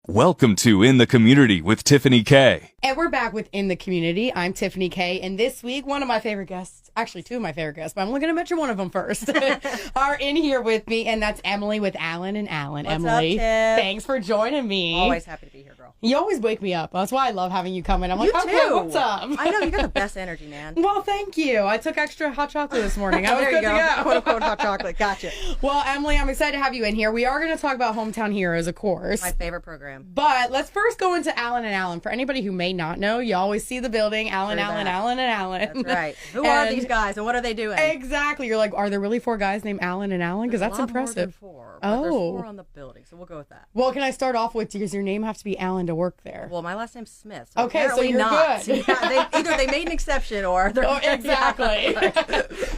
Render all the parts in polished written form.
Welcome to In the Community with Tiffany K. And we're back with In the Community. I'm Tiffany K. And this week, one of my favorite guests, actually two of my favorite guests, but I'm only going to mention one of them first, are in here with me. And that's Emily with Alan and Alan. What's Emily, up, Tiff? thanks for joining me. Always happy to be here, girl. You always wake me up. That's why I love having you come in. I'm like, You okay, too. what's up? I know, you got the best energy, man. Well, thank you. I took extra hot chocolate this morning. I was There good you to go. Quote unquote hot chocolate. Gotcha. Well, Emily, I'm excited to have you in here. We are going to talk about Hometown Heroes, of course. My favorite program. But let's first go into Alan and Alan. For anybody who may not know, you always see the building, Alan, True Alan, that. Alan, and Alan. That's right. Who are these guys and what are they doing? Exactly. You're like, are there really four guys named Alan and Alan? Because that's There's a lot more than impressive. four, but there's Oh. 4 on the building, so we'll go with that. Well, can I start off with, does your name have to be Alan to work there? Well, my last name's Smith. So Okay, so apparently you're not. good. Yeah, either they made an exception or they're Oh, exactly.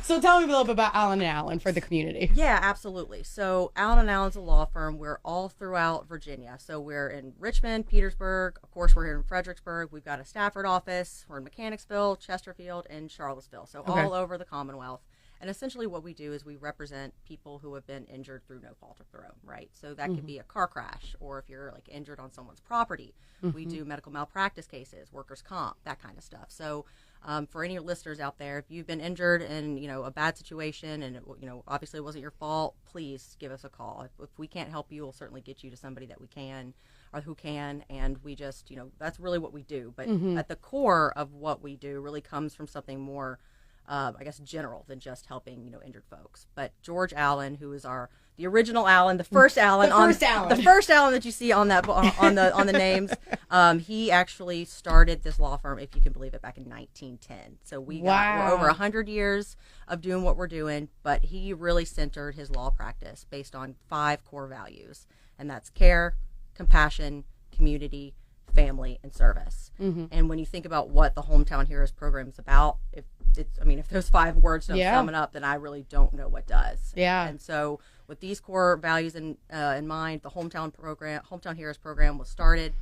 So tell me a little bit about Alan and Alan for the community. Yeah, absolutely. So Allen & Allen's a law firm. We're all throughout Virginia. So we're in Richmond, Petersburg. Of course, we're here in Fredericksburg. We've got a Stafford office. We're in Mechanicsville, Chesterfield, and Charlottesville. So Okay. all over the Commonwealth. And essentially what we do is we represent people who have been injured through no fault of their own, right? So that could be a car crash, or if you're like injured on someone's property. We do medical malpractice cases, workers' comp, that kind of stuff. So for any listeners out there, if you've been injured in, a bad situation and, obviously it wasn't your fault, please give us a call. If we can't help you, we'll certainly get you to somebody that we can or who can. And we just, that's really what we do. But at the core of what we do really comes from something more general than just helping, injured folks. But George Allen, who is the original Allen, the first Allen, the first Allen that you see on that on the names, he actually started this law firm, if you can believe it, back in 1910. So we're over 100 years of doing what we're doing. But he really centered his law practice based on 5 core values, and that's care, compassion, community, family, and service. And when you think about what the Hometown Heroes program is about, if those 5 words don't sum it up, then I really don't know what does. Yeah. And so with these core values in mind, the Hometown Heroes program was started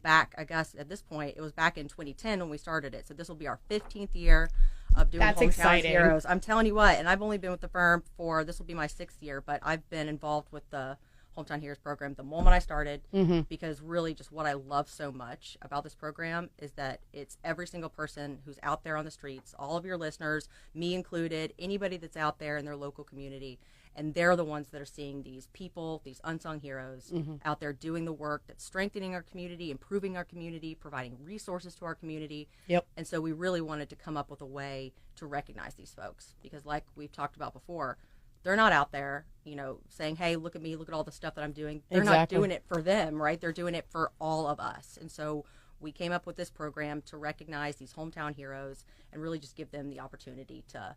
back, I guess at this point, it was back in 2010 when we started it. So this will be our 15th year of doing Hometown Heroes. I'm telling you what, and I've only been with the firm this will be my 6th year, but I've been involved with the Hometown Heroes program the moment I started, because really just what I love so much about this program is that it's every single person who's out there on the streets, all of your listeners, me included, anybody that's out there in their local community, and they're the ones that are seeing these people, these unsung heroes out there doing the work that's strengthening our community, improving our community, providing resources to our community. Yep. And so we really wanted to come up with a way to recognize these folks, because like we've talked about before, they're not out there, saying, hey, look at me, look at all the stuff that I'm doing. They're not doing it for them, right? They're doing it for all of us. And so we came up with this program to recognize these hometown heroes and really just give them the opportunity to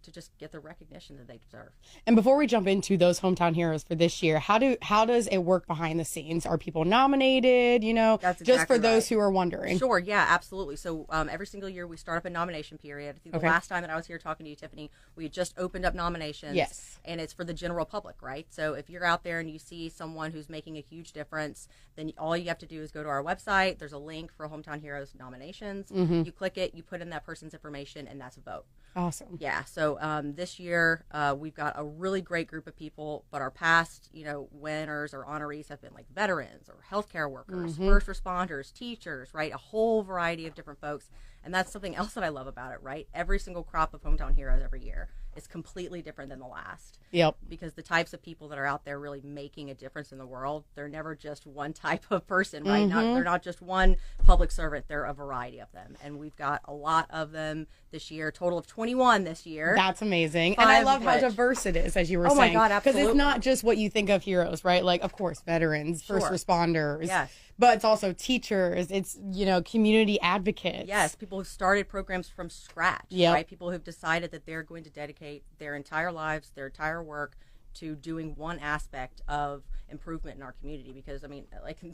just get the recognition that they deserve. And before we jump into those Hometown Heroes for this year, how does it work behind the scenes? Are people nominated, That's just for exactly those right. who are wondering? Sure, yeah, absolutely. So every single year we start up a nomination period. I think the last time that I was here talking to you, Tiffany, we had just opened up nominations. Yes. And it's for the general public, right? So if you're out there and you see someone who's making a huge difference, then all you have to do is go to our website. There's a link for Hometown Heroes nominations. You click it, you put in that person's information, and that's a vote. Awesome. Yeah, so this year we've got a really great group of people, but our past, winners or honorees have been like veterans or healthcare workers, first responders, teachers, right? A whole variety of different folks. And that's something else that I love about it, right? Every single crop of Hometown Heroes every year is completely different than the last. Yep. Because the types of people that are out there really making a difference in the world, they're never just one type of person, right? They're not just one public servant. They're a variety of them. And we've got a lot of them this year, total of 21 this year. That's amazing. And I love how diverse it is, as you were saying. Oh my God, absolutely. Because it's not just what you think of heroes, right? Like, of course, veterans, first responders. Yes. But it's also teachers. It's, community advocates. Yes, people who started programs from scratch, right? People who've decided that they're going to dedicate their entire lives, their entire work to doing one aspect of improvement in our community, because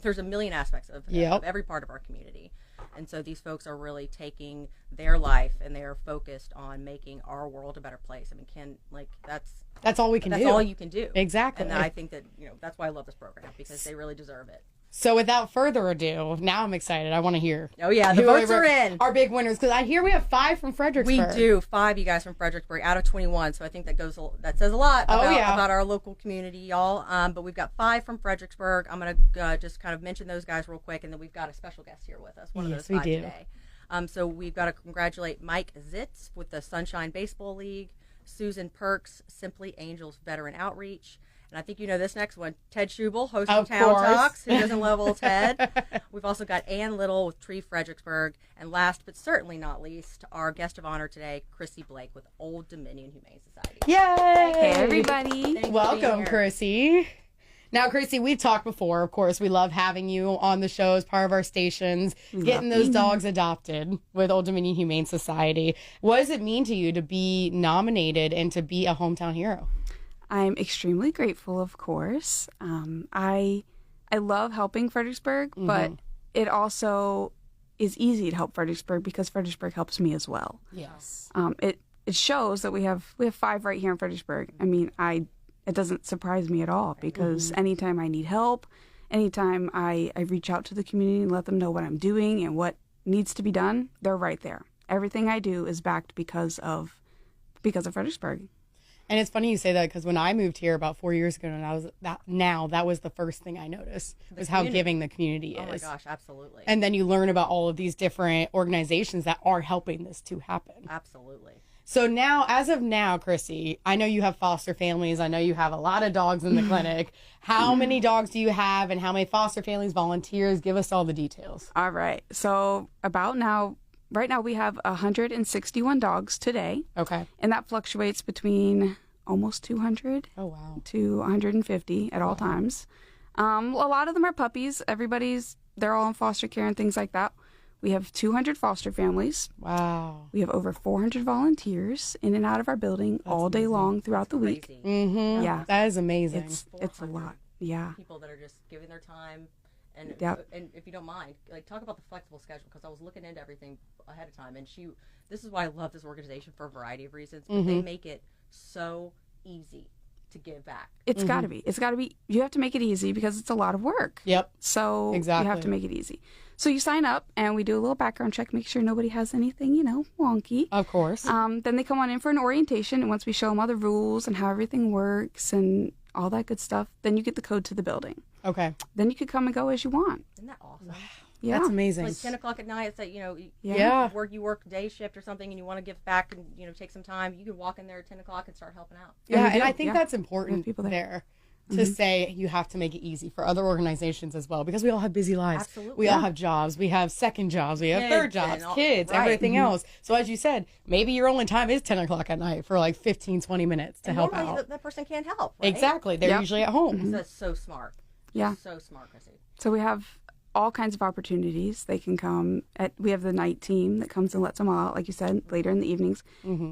there's a million aspects of every part of our community. And so these folks are really taking their life and they are focused on making our world a better place. That's all we can do. That's all you can do. Exactly. And I think that, that's why I love this program, because they really deserve it. So without further ado, now I'm excited. I want to hear. Oh, yeah. The votes are in. Our big winners. Because I hear we have 5 from Fredericksburg. We do. 5, you guys, from Fredericksburg out of 21. So I think that says a lot about our local community, y'all. But we've got 5 from Fredericksburg. I'm going to just kind of mention those guys real quick. And then we've got a special guest here with us. One of those 5 today. So we've got to congratulate Mike Zitz with the Sunshine Baseball League, Susan Perks, Simply Angels Veteran Outreach. And I think you know this next one, Ted Schubel, host of Town Talks. Who doesn't love old Ted? We've also got Ann Little with Tree Fredericksburg. And last but certainly not least, our guest of honor today, Chrissy Blake with Old Dominion Humane Society. Yay! Hey, everybody. Welcome, Chrissy. Now, Chrissy, we've talked before. Of course, we love having you on the show as part of our stations, getting those dogs adopted with Old Dominion Humane Society. What does it mean to you to be nominated and to be a hometown hero? I'm extremely grateful, of course. I love helping Fredericksburg, but it also is easy to help Fredericksburg because Fredericksburg helps me as well. Yes. It shows that we have 5 right here in Fredericksburg. I mean, it doesn't surprise me at all because anytime I need help, anytime I reach out to the community and let them know what I'm doing and what needs to be done, they're right there. Everything I do is backed because of Fredericksburg. And it's funny you say that because when I moved here about 4 years ago, and that was the first thing I noticed was how giving the community is. Oh my gosh, absolutely. And then you learn about all of these different organizations that are helping this to happen. Absolutely. So now, as of now, Chrissy, I know you have foster families. I know you have a lot of dogs in the clinic. How many dogs do you have, and how many foster families, volunteers? Give us all the details. All right. So right now we have 161 dogs today. Okay. And that fluctuates between almost 200 to 150 at all times. A lot of them are puppies. They're all in foster care and things like that. We have 200 foster families. Wow. We have over 400 volunteers in and out of our building all day long throughout the week. Mm-hmm. Yeah. That is amazing. It's a lot. Yeah. People that are just giving their time. And and if you don't mind, like, talk about the flexible schedule, because I was looking into everything ahead of time, and this is why I love this organization for a variety of reasons, but they make it so easy to give back. It's got to be. It's got to be. You have to make it easy because it's a lot of work. Yep. So exactly. You have to make it easy. So you sign up, and we do a little background check, make sure nobody has anything, wonky. Of course. Then they come on in for an orientation, and once we show them all the rules and how everything works and all that good stuff, then you get the code to the building. Okay. Then you could come and go as you want. Isn't that awesome? Wow. Yeah. That's amazing. It's like 10 o'clock at night. It's like, Yeah. you work day shift or something, and you want to give back and, take some time. You can walk in there at 10 o'clock and start helping out. Yeah, and I think that's important people there to say you have to make it easy for other organizations as well, because we all have busy lives. Absolutely. We all have jobs. We have second jobs. We have third jobs, kids, everything else. So as you said, maybe your only time is 10 o'clock at night for like 15, 20 minutes to help out. That person can't help, right? Exactly. They're usually at home. That's so smart. Yeah. So smart, Chrissy. So we have all kinds of opportunities. They can come we have the night team that comes and lets them all out, like you said, later in the evenings.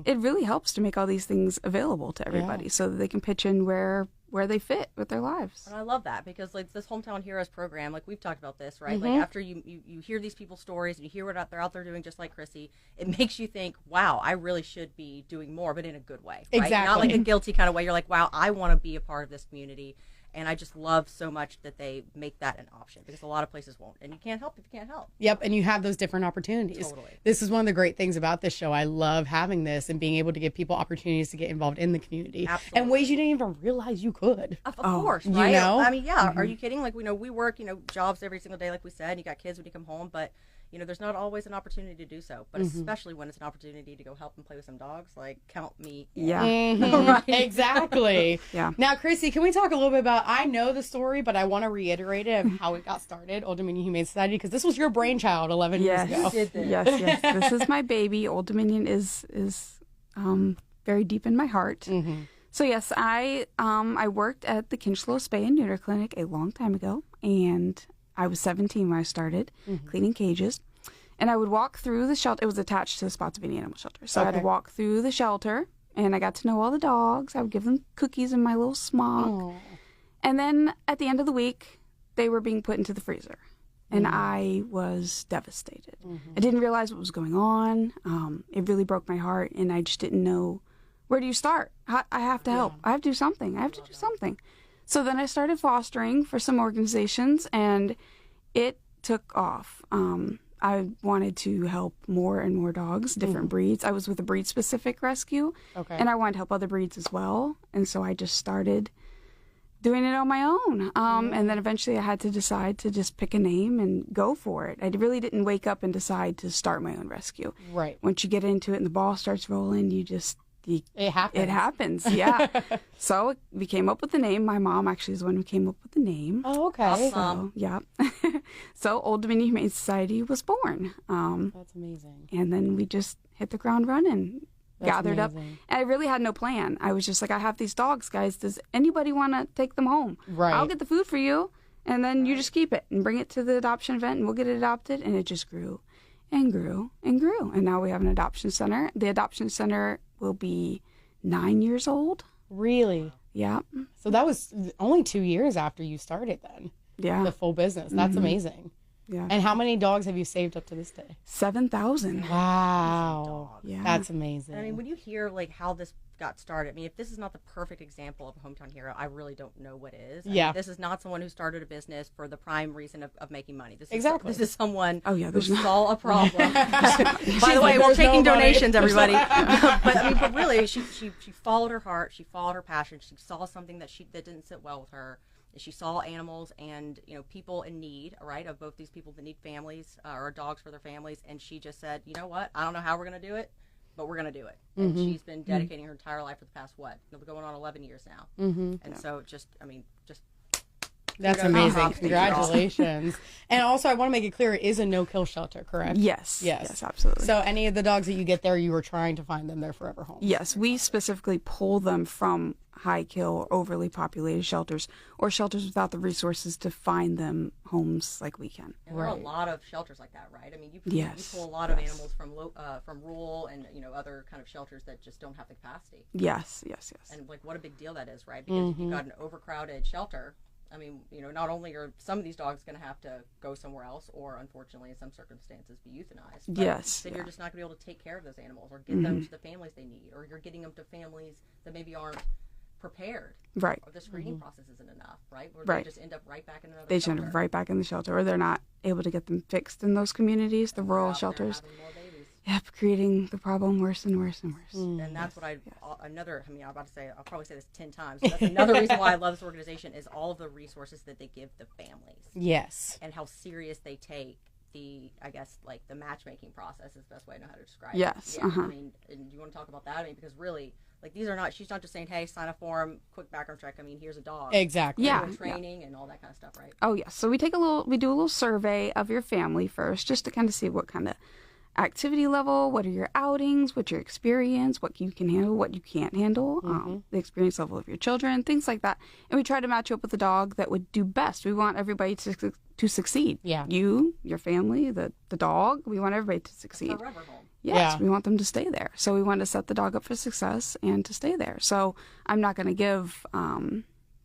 It really helps to make all these things available to everybody so that they can pitch in where they fit with their lives. And I love that, because like this Hometown Heroes program, like we've talked about this, right? Like after you hear these people's stories and you hear what they're out there doing, just like Chrissy, it makes you think, wow, I really should be doing more, but in a good way, right? Exactly. Not like a guilty kind of way. You're like, wow, I want to be a part of this community. And I just love so much that they make that an option, because a lot of places won't. And you can't help if you can't help. Yep, and you have those different opportunities. Totally. This is one of the great things about this show. I love having this and being able to give people opportunities to get involved in the community. Absolutely. And ways you didn't even realize you could. Of course, right? You know? I mean, yeah. Are you kidding? Like, we work, jobs every single day, like we said. You got kids when you come home, but there's not always an opportunity to do so. But especially when it's an opportunity to go help and play with some dogs, like, count me in. Yeah. Right. Exactly. Yeah. Now, Chrissy, can we talk a little bit about, I know the story, but I want to reiterate it of how it got started, Old Dominion Humane Society, because this was your brainchild 11 years ago. You did this. Yes. This is my baby. Old Dominion is very deep in my heart. So yes, I worked at the Kinchlow Spay and Neuter Clinic a long time ago, and I was 17 when I started cleaning cages. And I would walk through the shelter. It was attached to the Spotsylvania Animal Shelter. So I had to walk through the shelter, and I got to know all the dogs. I would give them cookies in my little smock. Aww. And then at the end of the week, they were being put into the freezer. And I was devastated. I didn't realize what was going on. It really broke my heart, and I just didn't know, where do you start? I have to help. I have to do something. So then I started fostering for some organizations, and it took off. I wanted to help more and more dogs, different breeds. I was with a breed-specific rescue, and I wanted to help other breeds as well. And so I just started doing it on my own. And then eventually I had to decide to just pick a name and go for it. I really didn't wake up and decide to start my own rescue. Right. Once you get into it and the ball starts rolling, it happens. It happens, yeah. So we came up with the name. My mom actually is the one who came up with the name. Oh, okay. So, yeah. So Old Dominion Humane Society was born. That's amazing. And then we just hit the ground running, gathered up. amazing. And I really had no plan. I was just like, I have these dogs, guys. Does anybody want to take them home? Right. I'll get the food for you, and then you just keep it and bring it to the adoption event, and we'll get it adopted. And it just grew and grew and grew. And now we have an adoption center. The adoption center will be 9 years old. Really? Yeah. So that was only 2 years after you started then, Yeah. the full business. That's amazing. Yeah. And how many dogs have you saved up to this day? 7,000. Wow. Yeah. That's amazing. And I mean, when you hear like how this got started, I mean, if this is not the perfect example of a hometown hero, I really don't know what is. I Yeah. mean, this is not someone who started a business for the prime reason of making money. This is, Exactly. This is someone Oh, yeah, who there's not- saw a problem. By the way, like, we're "There's no taking money." donations, everybody. but really, she followed her heart. She followed her passion. She saw something that didn't sit well with her. She saw animals and people in need, right, of both these people that need families or dogs for their families, and she just said, you know what, I don't know how we're going to do it, but we're going to do it. And she's been dedicating her entire life for the past going on 11 years now. And so just That's kudos. amazing. Thank you all. Congratulations. And also, I want to make it clear, it is a no-kill shelter, correct? Yes. Yes. Yes, absolutely. So any of the dogs that you get there, you were trying to find them their forever home. Yes, we specifically pull them from high kill or overly populated shelters or shelters without the resources to find them homes like we can. And there are a Right. lot of shelters like that, right? I mean, you Yes. pull a lot of animals from rural and other kind of shelters that just don't have the capacity. Yes. And like, what a big deal that is, right? Because if you've got an overcrowded shelter, I mean, not only are some of these dogs going to have to go somewhere else, or unfortunately, in some circumstances, be euthanized. But Yes, then yeah. you're just not going to be able to take care of those animals or get them to the families they need, or you're getting them to families that maybe aren't prepared, Right. or the screening process isn't enough, right? Where Right. they just end up right back in another They shelter. should end right back in the shelter, or they're not able to get them fixed in those communities, the rural Out there shelters. having more babies. Yep, creating the problem worse and worse and worse. And that's what I'm about to say, I'll probably say this 10 times, but that's another reason why I love this organization is all of the resources that they give the families Yes. and how serious they take the matchmaking process is the best way I know how to describe Yes, it. Yeah, uh-huh. I mean, and you want to talk about that? I mean, because really, like, she's not just saying, hey, sign a form, quick background check. I mean, here's a dog. Exactly. Yeah. Doing training and all that kind of stuff, right? Oh, yes. So we do a little survey of your family first, just to kind of see what kind of activity level, what are your outings, what's your experience, what you can handle, what you can't handle, the experience level of your children, things like that. And we try to match you up with a dog that would do best. We want everybody to succeed. Yeah. You, your family, the dog, we want everybody to succeed. Forever home. Yes, Yeah. we want them to stay there. So we want to set the dog up for success and to stay there. So I'm not going to give,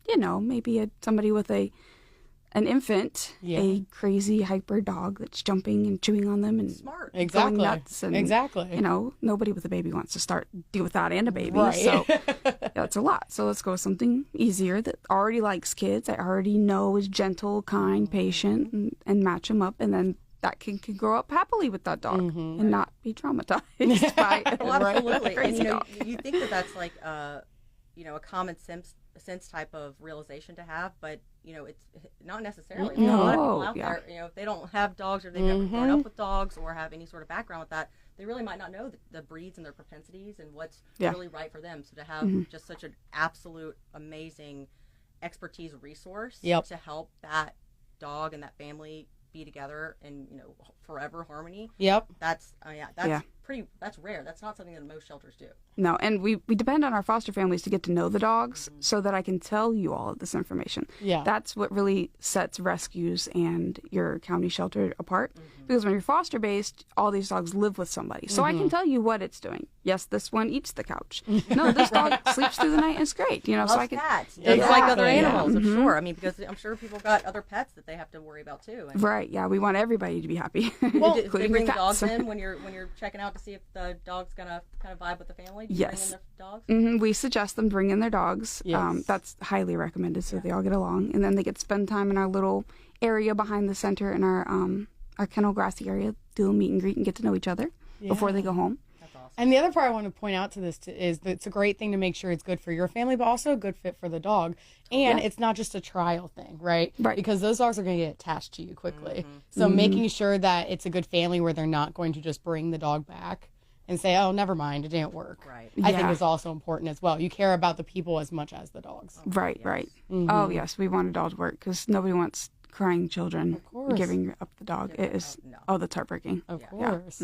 maybe somebody with an infant, Yeah. a crazy hyper dog that's jumping and chewing on them and Smart. Exactly. going nuts. And, Exactly. nobody with a baby wants to deal with that and a baby. Right. So that's a lot. So let's go with something easier that already likes kids. I already know is gentle, kind, patient, and match them up. And then that kid can grow up happily with that dog and not be traumatized by Well, absolutely. crazy And dog. you think that that's like a common sense type of realization to have, but it's not necessarily. There's a lot of people out yeah. there, if they don't have dogs or they've never grown up with dogs or have any sort of background with that, they really might not know the breeds and their propensities and what's Yeah. really right for them. So to have just such an absolute amazing expertise resource Yep. to help that dog and that family be together in forever harmony. Yep. That's Yeah. that's rare. That's not something that most shelters do. No, and we depend on our foster families to get to know the dogs so that I can tell you all of this information. Yeah. That's what really sets rescues and your county shelter apart. Because when you're foster based, all these dogs live with somebody. So I can tell you what it's doing. Yes, this one eats the couch. No, this dog sleeps through the night and it's great. So Loves I can cats. Yeah. Just like other Exactly. animals, I'm sure. I mean, because I'm sure people got other pets that they have to worry about too. And Right, yeah, we want everybody to be happy. do they including bring the your dogs pets. in when you're checking out to see if the dog's gonna kind of vibe with the family? Do you bring in the dogs? We suggest them bring in their dogs. Yes. That's highly recommended, so they all get along, and then they get to spend time in our little area behind the center in our kennel grassy area, do a meet and greet and get to know each other before they go home. That's awesome. And the other part I want to point out to this is that it's a great thing to make sure it's good for your family, but also a good fit for the dog. And it's not just a trial thing, right? Right. Because those dogs are going to get attached to you quickly. So making sure that it's a good family where they're not going to just bring the dog back and say, oh, never mind, it didn't work. Right. I think is also important as well. You care about the people as much as the dogs. Right. Oh, yes, we want a dog to work because nobody wants crying children giving up the dog. It is, that's heartbreaking. Of course.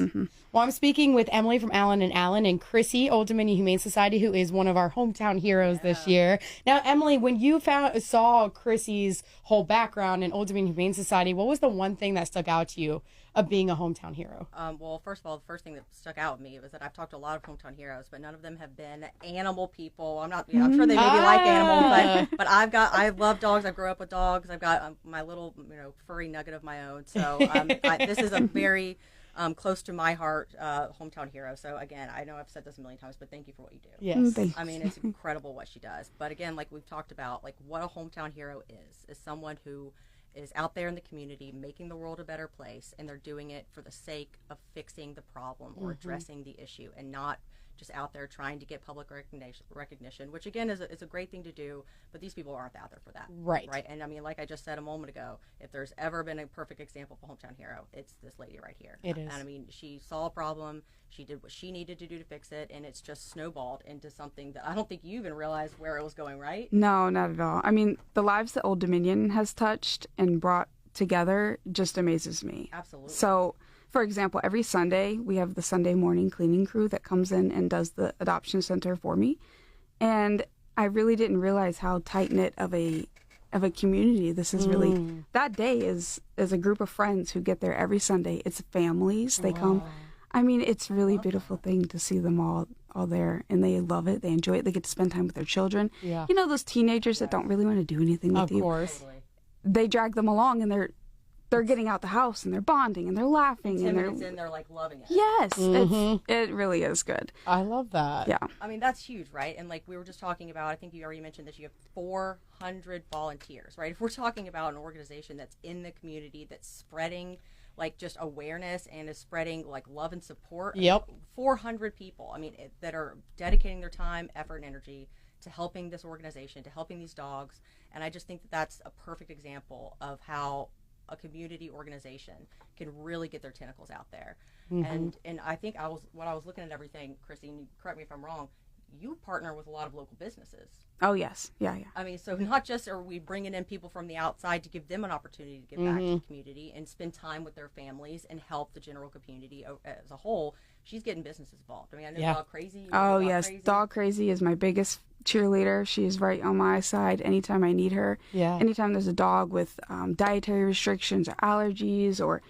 Well, I'm speaking with Emily from Allen & Allen and Chrissy, Old Dominion Humane Society, who is one of our hometown heroes this year. Now, Emily, when you saw Chrissy's whole background in Old Dominion Humane Society, what was the one thing that stuck out to you of being a hometown hero? Well, first of all, the first thing that stuck out with me was that I've talked to a lot of hometown heroes, but none of them have been animal people. I'm not, I'm sure they maybe like animals, but I love dogs. I grew up with dogs. I've got my little, furry nugget of my own. So this is a very close to my heart hometown hero. So again, I know I've said this a million times, but thank you for what you do. Yes. I mean, it's incredible what she does. But again, like we've talked about, like what a hometown hero is someone who is out there in the community making the world a better place, and they're doing it for the sake of fixing the problem or addressing the issue, and not just out there trying to get public recognition, which again is a great thing to do, but these people aren't out there for that. Right. And I mean, like I just said a moment ago, if there's ever been a perfect example of a hometown hero, it's this lady right here. It is. And I mean, she saw a problem, she did what she needed to do to fix it, and it's just snowballed into something that I don't think you even realized where it was going, right? No, not at all. I mean, the lives that Old Dominion has touched and brought together just amazes me. Absolutely. So, for example, every Sunday we have the Sunday morning cleaning crew that comes in and does the adoption center for me. And I really didn't realize how tight-knit of a community this is really. That day is a group of friends who get there every Sunday. It's families. They come. I mean, it's really beautiful thing to see them all there, and they love it. They enjoy it. They get to spend time with their children. Yeah. You know, those teenagers that don't really want to do anything with you. Of course. They drag them along, and they're getting out the house, and they're bonding, and they're laughing, 10 and minutes in, they're like loving it. Yes, it really is good. I love that. Yeah. I mean, that's huge, right? And like we were just talking about, I think you already mentioned that you have 400 volunteers, right? If we're talking about an organization that's in the community, that's spreading like just awareness and is spreading like love and support. Yep. 400 people, I mean, that are dedicating their time, effort, and energy to helping this organization, to helping these dogs. And I just think that that's a perfect example of how a community organization can really get their tentacles out there. And I think when I was looking at everything, Chrissy, and you correct me if I'm wrong, you partner with a lot of local businesses. Oh, yes. Yeah. I mean, so not just are we bringing in people from the outside to give them an opportunity to give back to the community and spend time with their families and help the general community as a whole. She's getting businesses involved. I mean, I know Dog Crazy. Oh, yes. Dog Crazy is my biggest cheerleader. She is right on my side anytime I need her. Yeah. Anytime there's a dog with dietary restrictions or allergies or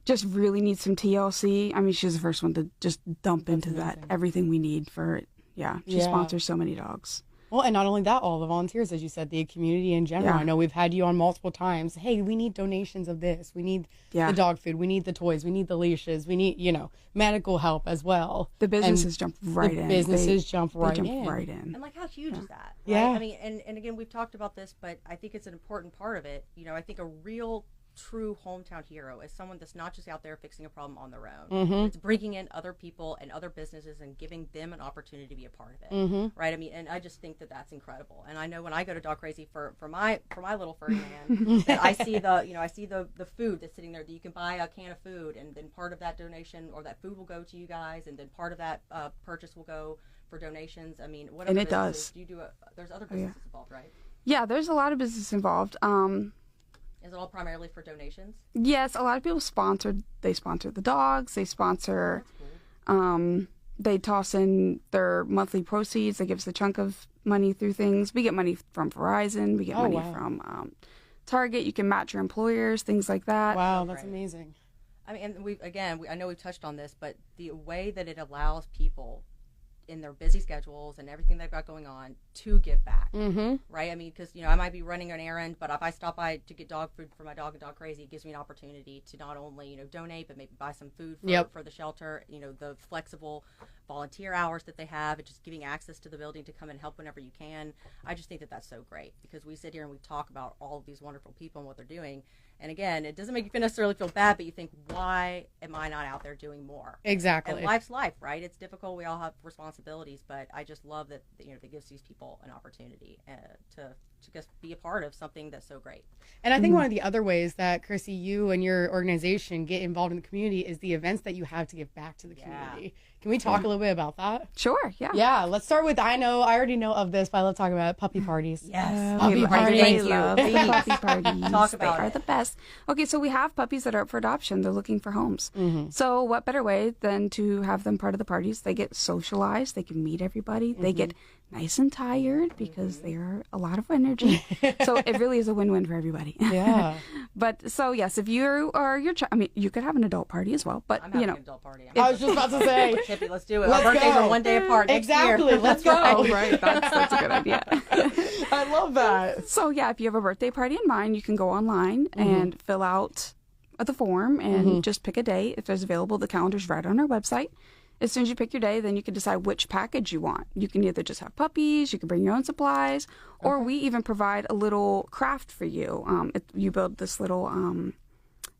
just really needs some TLC, I mean, she's the first one to just dump into that, everything we need for it. Yeah, she sponsors so many dogs. Well, and not only that, all the volunteers, as you said, the community in general. I know we've had you on multiple times. Hey, we need donations of this. We need the dog food. We need the toys. We need the leashes. We need, medical help as well. The businesses jump right in. Businesses jump right in. And like, how huge is that? Right? Yeah. I mean, and again, we've talked about this, but I think it's an important part of it. I think a real true hometown hero is someone that's not just out there fixing a problem on their own. It's bringing in other people and other businesses and giving them an opportunity to be a part of it, right? I mean, and I just think that that's incredible. And I know when I go to Dog Crazy for my little furry man, that I see the food that's sitting there, that you can buy a can of food, and then part of that donation or that food will go to you guys, and then part of that purchase will go for donations. I mean, whatever. And it does. There's other businesses involved, right? Yeah, there's a lot of business involved. Is it all primarily for donations? Yes, a lot of people they sponsor the dogs, they sponsor, they toss in their monthly proceeds, they give us a chunk of money through things. We get money from Verizon, we get money from Target, you can match your employers, things like that. Wow, that's amazing. I mean, and I know we've touched on this, but the way that it allows people in their busy schedules and everything they've got going on to give back, right? I mean, because, I might be running an errand, but if I stop by to get dog food for my dog and Dog Crazy, it gives me an opportunity to not only, donate, but maybe buy some food for the shelter, the flexible volunteer hours that they have, and just giving access to the building to come and help whenever you can. I just think that that's so great, because we sit here and we talk about all of these wonderful people and what they're doing. And again, it doesn't make you necessarily feel bad, but you think, why am I not out there doing more? Exactly. And life's life, right? It's difficult. We all have responsibilities, but I just love that, that gives these people an opportunity to just be a part of something that's so great. And I think one of the other ways that, Chrissy, you and your organization get involved in the community is the events that you have to give back to the community. Can we talk a little bit about that? Sure, yeah. Yeah, let's start with, I already know of this, but I love talking about it, puppy parties. Yes. Puppy parties. Thank you. Puppy parties. Talk about They are it. the best. Okay, so we have puppies that are up for adoption. They're looking for homes. So what better way than to have them part of the parties? They get socialized. They can meet everybody. They get nice and tired because they are a lot of energy. So it really is a win-win for everybody. Yeah. But so yes, if you are your child, I mean, you could have an adult party as well. But I'm having an adult party. I was just about to say. Tiffany, let's do it. Let's Our birthdays go. are one day apart next Exactly. year. Let's go. right, that's a good idea. I love that. So yeah, if you have a birthday party in mind, you can go online and fill out the form and just pick a day. If there's available, the calendar's right on our website. As soon as you pick your day, then you can decide which package you want. You can either just have puppies, you can bring your own supplies, or we even provide a little craft for you. You build this little,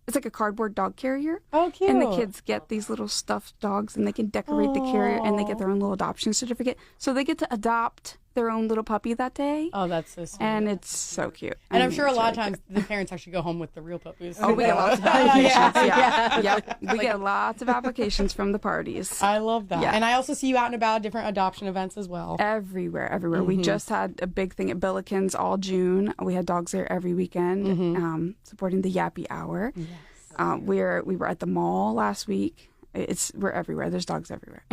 it's like a cardboard dog carrier. Oh, cute. And the kids get these little stuffed dogs, and they can decorate the carrier, and they get their own little adoption certificate. So they get to adopt their own little puppy that day. Oh, that's so sweet. And it's so cute. And I'm sure a it's lot of really times the parents actually go home with the real puppies. Oh, we get lots of applications. Yep. We get lots of applications from the parties. I love that. Yeah. And I also see you out and about at different adoption events as well. Everywhere. We just had a big thing at Billikens all June. We had dogs there every weekend, supporting the Yappy Hour. Yes. We were at the mall last week. We're everywhere. There's dogs everywhere.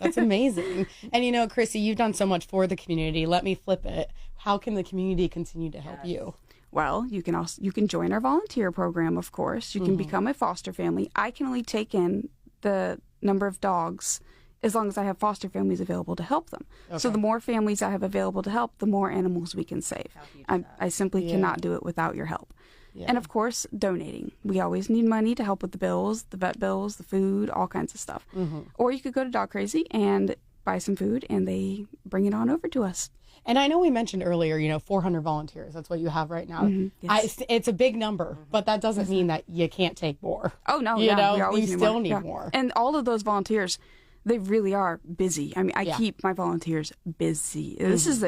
That's amazing. And Chrissy, you've done so much for the community. Let me flip it. How can the community continue to help you? Well, you can join our volunteer program, of course. You can become a foster family. I can only take in the number of dogs as long as I have foster families available to help them. Okay. So the more families I have available to help, the more animals we can save. I simply cannot do it without your help. Yeah. And of course, donating. We always need money to help with the bills, the vet bills, the food, all kinds of stuff. Or you could go to Dog Crazy and buy some food, and they bring it on over to us. And I know we mentioned earlier, 400 volunteers. That's what you have right now. Yes. It's a big number, but that doesn't mean that you can't take more. Oh, no. We always still need more. And all of those volunteers, they really are busy. I mean, I keep my volunteers busy. This is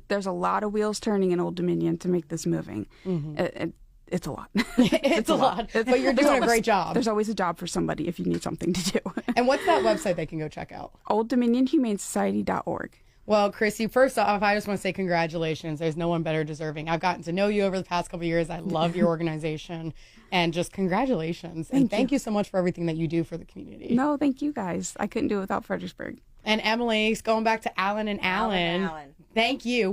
there's a lot of wheels turning in Old Dominion to make this moving. It's a lot. It's a lot. But you're doing a great job. There's always a job for somebody if you need something to do. And what's that website they can go check out? OldDominionHumaneSociety.org. Well, Chrissy, first off, I just want to say congratulations. There's no one better deserving. I've gotten to know you over the past couple of years. I love your organization. And just congratulations. And thank you so much for everything that you do for the community. No, thank you guys. I couldn't do it without Fredericksburg. And Emily, going back to Alan and Alan. Thank you,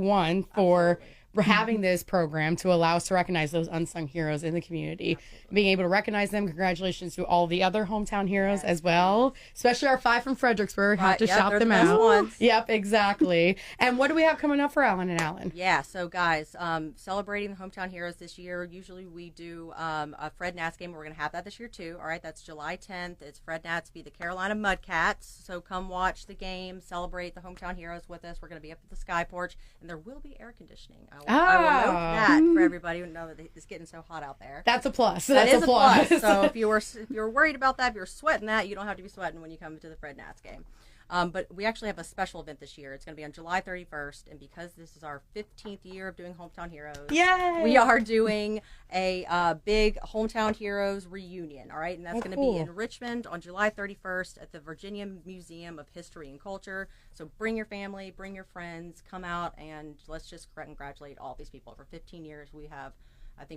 for having this program to allow us to recognize those unsung heroes in the community. Being able to recognize them, congratulations to all the other hometown heroes as well, especially our 5 from Fredericksburg. Have to shout them out. Ones. Yep, exactly. And what do we have coming up for Alan and Alan? Yeah, so guys, celebrating the hometown heroes this year. Usually we do a Fred Nats game. We're going to have that this year too. All right, that's July 10th. It's Fred Nats v. the Carolina Mudcats. So come watch the game, celebrate the hometown heroes with us. We're going to be up at the Sky Porch, and there will be air conditioning. I will note that for everybody who know that it's getting so hot out there. That's a plus. That is a plus. So if you're worried about that, if you're sweating that, you don't have to be sweating when you come to the Fred Nats game. But we actually have a special event this year. It's going to be on July 31st, and because this is our 15th year of doing Hometown Heroes, Yay! We are doing a big Hometown Heroes reunion, all right? And that's going to be in Richmond on July 31st at the Virginia Museum of History and Culture. So bring your family, bring your friends, come out, and let's just congratulate all these people. For 15 years, we have... at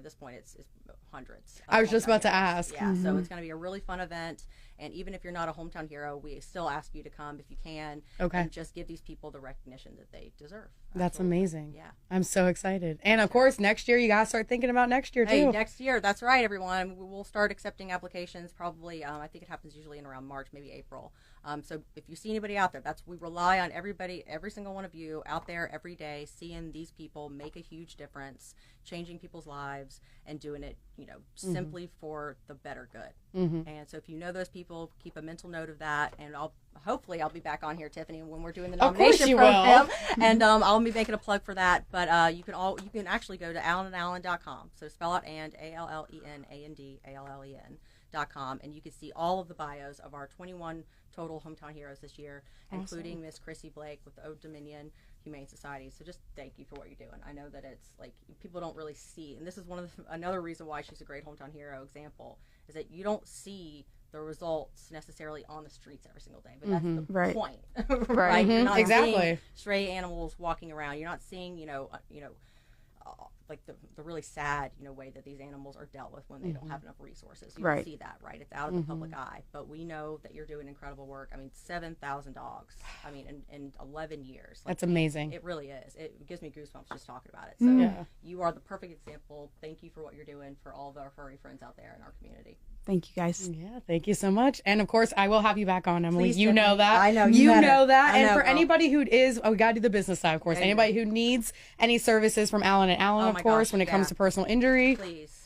this point, it's hundreds. I was just about to ask. Yeah, so it's going to be a really fun event. And even if you're not a hometown hero, we still ask you to come if you can. Okay. And just give these people the recognition that they deserve. That's amazing. Yeah. I'm so excited. And of course, next year, you got to start thinking about next year, too. Hey, next year. That's right, everyone. We'll start accepting applications probably, I think it happens usually in around March, maybe April. So if you see anybody out there, we rely on everybody, every single one of you out there every day, seeing these people make a huge difference, changing people's lives, and doing it, simply for the better good. And so if you know those people, keep a mental note of that, and hopefully I'll be back on here, Tiffany, when we're doing the nomination program, and I'll be making a plug for that. But you can actually go to allenandallen.com. So spell out and ALLENANDALLEN.com, and you can see all of the bios of our 21 total hometown heroes this year, including Miss Chrissy Blake with the Old Dominion Humane Society. So just thank you for what you're doing. I know that it's like people don't really see, and this is another reason why she's a great hometown hero example, is that you don't see the results necessarily on the streets every single day, but that's the point, right? You're not seeing stray animals walking around. You're not seeing, like the really sad, way that these animals are dealt with when they don't have enough resources. You don't see that, right? It's out of the public eye. But we know that you're doing incredible work. I mean, 7,000 dogs. I mean, in 11 years. That's amazing. It really is. It gives me goosebumps just talking about it. So you are the perfect example. Thank you for what you're doing for all of our furry friends out there in our community. Thank you, guys. Yeah, thank you so much. And of course, I will have you back on, Emily. Please, you know that. I know. You know that. And for anybody who we got to do the business side, of course. Anybody who needs any services from Allen & Allen, of course, when it comes to personal injury,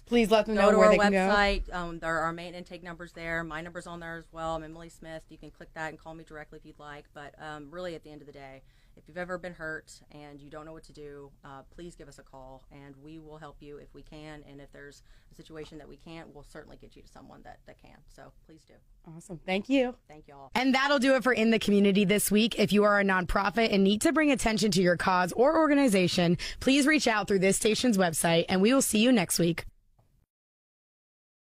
please let them know where they can go. Go to our website. There are main intake numbers there. My number's on there as well. I'm Emily Smith. You can click that and call me directly if you'd like. But really, at the end of the day, if you've ever been hurt and you don't know what to do, please give us a call, and we will help you if we can. And if there's a situation that we can't, we'll certainly get you to someone that can. So please do. Awesome. Thank you. Thank you all. And that'll do it for In the Community this week. If you are a nonprofit and need to bring attention to your cause or organization, please reach out through this station's website, and we will see you next week.